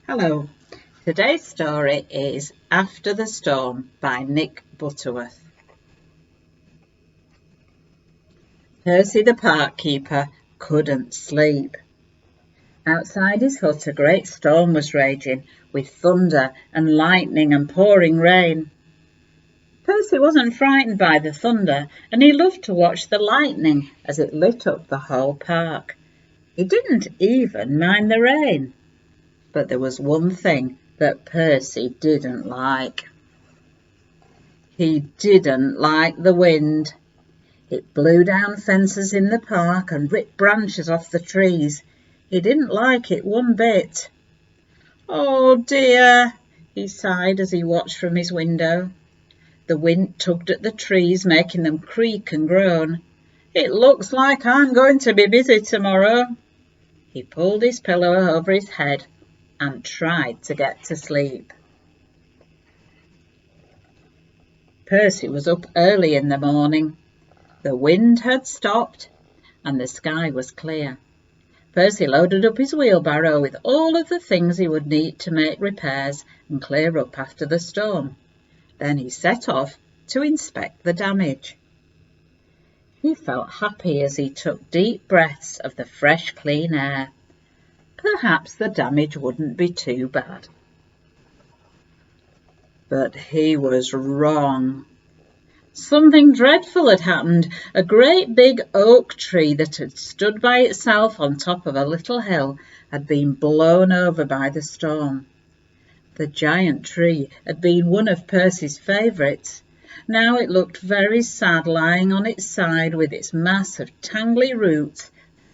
Hello, today's story is After the Storm by Nick Butterworth. Percy the park keeper couldn't sleep. Outside his hut a great storm was raging, with thunder and lightning and pouring rain. Percy wasn't frightened by the thunder, and he loved to watch the lightning as it lit up the whole park. He didn't even mind the rain. But there was one thing that Percy didn't like. He didn't like the wind. It blew down fences in the park and ripped branches off the trees. He didn't like it one bit. "Oh dear," he sighed as he watched from his window. The wind tugged at the trees, making them creak and groan. "It looks like I'm going to be busy tomorrow." He pulled his pillow over his head and tried to get to sleep. Percy was up early in the morning. The wind had stopped and the sky was clear. Percy loaded up his wheelbarrow with all of the things he would need to make repairs and clear up after the storm. Then he set off to inspect the damage. He felt happy as he took deep breaths of the fresh, clean air. Perhaps the damage wouldn't be too bad. But he was wrong. Something dreadful had happened. A great big oak tree that had stood by itself on top of a little hill had been blown over by the storm. The giant tree had been one of Percy's favourites. Now it looked very sad lying on its side with its mass of tangly roots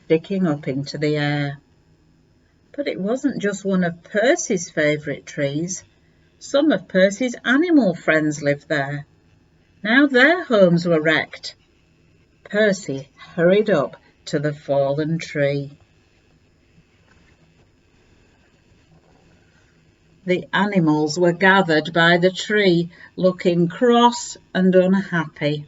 sticking up into the air. But it wasn't just one of Percy's favourite trees. Some of Percy's animal friends lived there. Now their homes were wrecked. Percy hurried up to the fallen tree. The animals were gathered by the tree, looking cross and unhappy.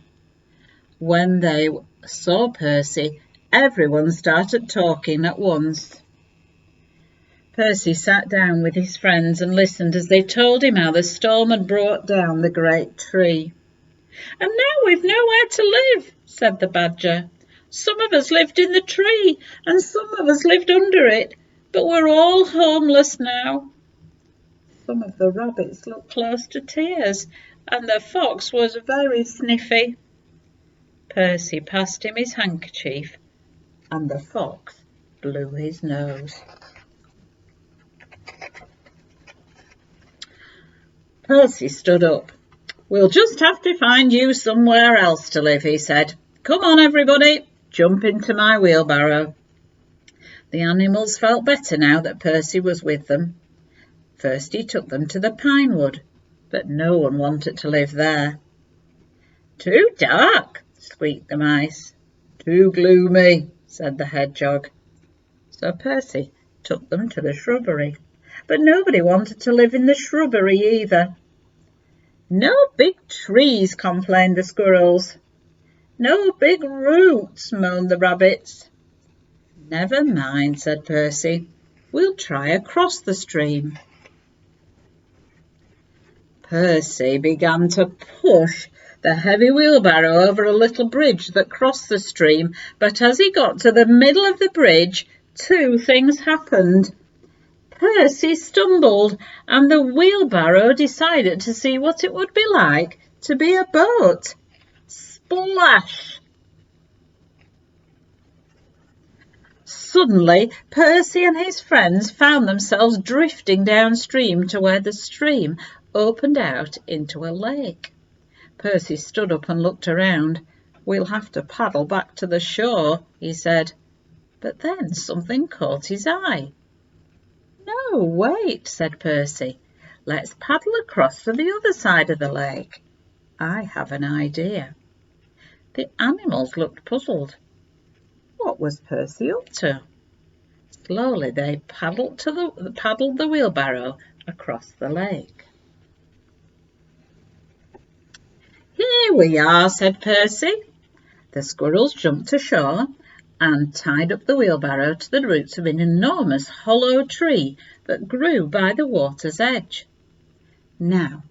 When they saw Percy, everyone started talking at once. Percy sat down with his friends and listened as they told him how the storm had brought down the great tree. "And now we've nowhere to live," said the badger. "Some of us lived in the tree and some of us lived under it, but we're all homeless now." Some of the rabbits looked close to tears, and the fox was very sniffy. Percy passed him his handkerchief, and the fox blew his nose. Percy stood up. "We'll just have to find you somewhere else to live," he said. "Come on, everybody, jump into my wheelbarrow." The animals felt better now that Percy was with them. First he took them to the pine wood, but no one wanted to live there. "Too dark," squeaked the mice. "Too gloomy," said the hedgehog. So Percy took them to the shrubbery, but nobody wanted to live in the shrubbery either. "No big trees," complained the squirrels. "No big roots," moaned the rabbits. "Never mind," said Percy. "We'll try across the stream." Percy began to push the heavy wheelbarrow over a little bridge that crossed the stream, but as he got to the middle of the bridge, two things happened. Percy stumbled, and the wheelbarrow decided to see what it would be like to be a boat. Splash! Suddenly, Percy and his friends found themselves drifting downstream to where the stream opened out into a lake. Percy stood up and looked around. "We'll have to paddle back to the shore," he said. But then something caught his eye. "No, wait," said Percy. "Let's paddle across to the other side of the lake. I have an idea." The animals looked puzzled. What was Percy up to? Slowly they paddled the wheelbarrow across the lake. "Here we are," said Percy. The squirrels jumped ashore and tied up the wheelbarrow to the roots of an enormous hollow tree that grew by the water's edge. "Now,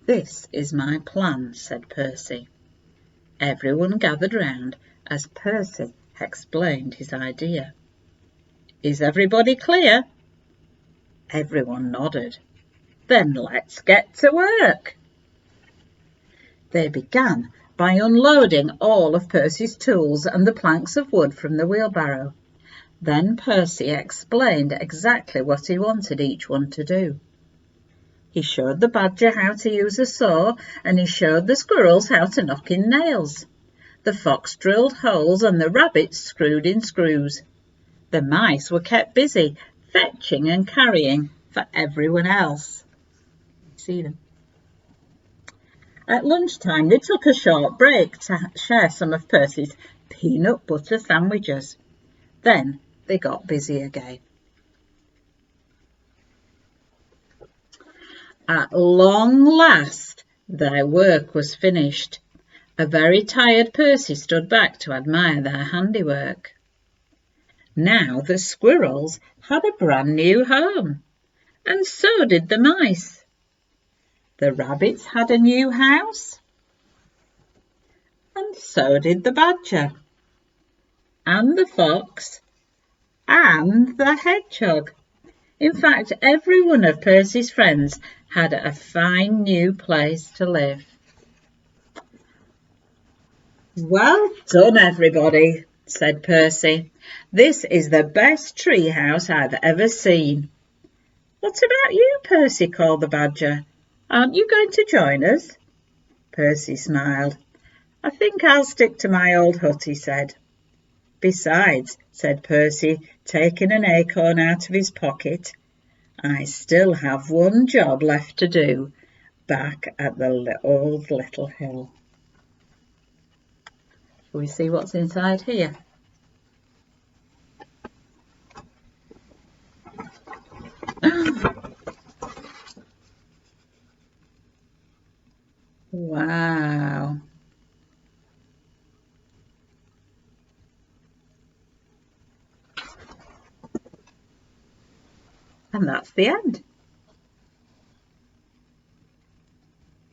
this is my plan," said Percy. Everyone gathered round as Percy explained his idea. "Is everybody clear?" Everyone nodded. "Then let's get to work." They began by unloading all of Percy's tools and the planks of wood from the wheelbarrow. Then Percy explained exactly what he wanted each one to do. He showed the badger how to use a saw, and he showed the squirrels how to knock in nails. The fox drilled holes and the rabbits screwed in screws. The mice were kept busy fetching and carrying for everyone else. See them. At lunchtime, they took a short break to share some of Percy's peanut butter sandwiches. Then they got busy again. At long last, their work was finished. A very tired Percy stood back to admire their handiwork. Now the squirrels had a brand new home, and so did the mice. The rabbits had a new house, and so did the badger, and the fox, and the hedgehog. In fact, every one of Percy's friends had a fine new place to live. "Well done, everybody," said Percy. "This is the best tree house I've ever seen." "What about you, Percy?" called the badger. "Aren't you going to join us?" Percy smiled. "I think I'll stick to my old hut," he said. "Besides," said Percy, taking an acorn out of his pocket, "I still have one job left to do back at the old little hill." Shall we see what's inside here? Wow. And that's the end.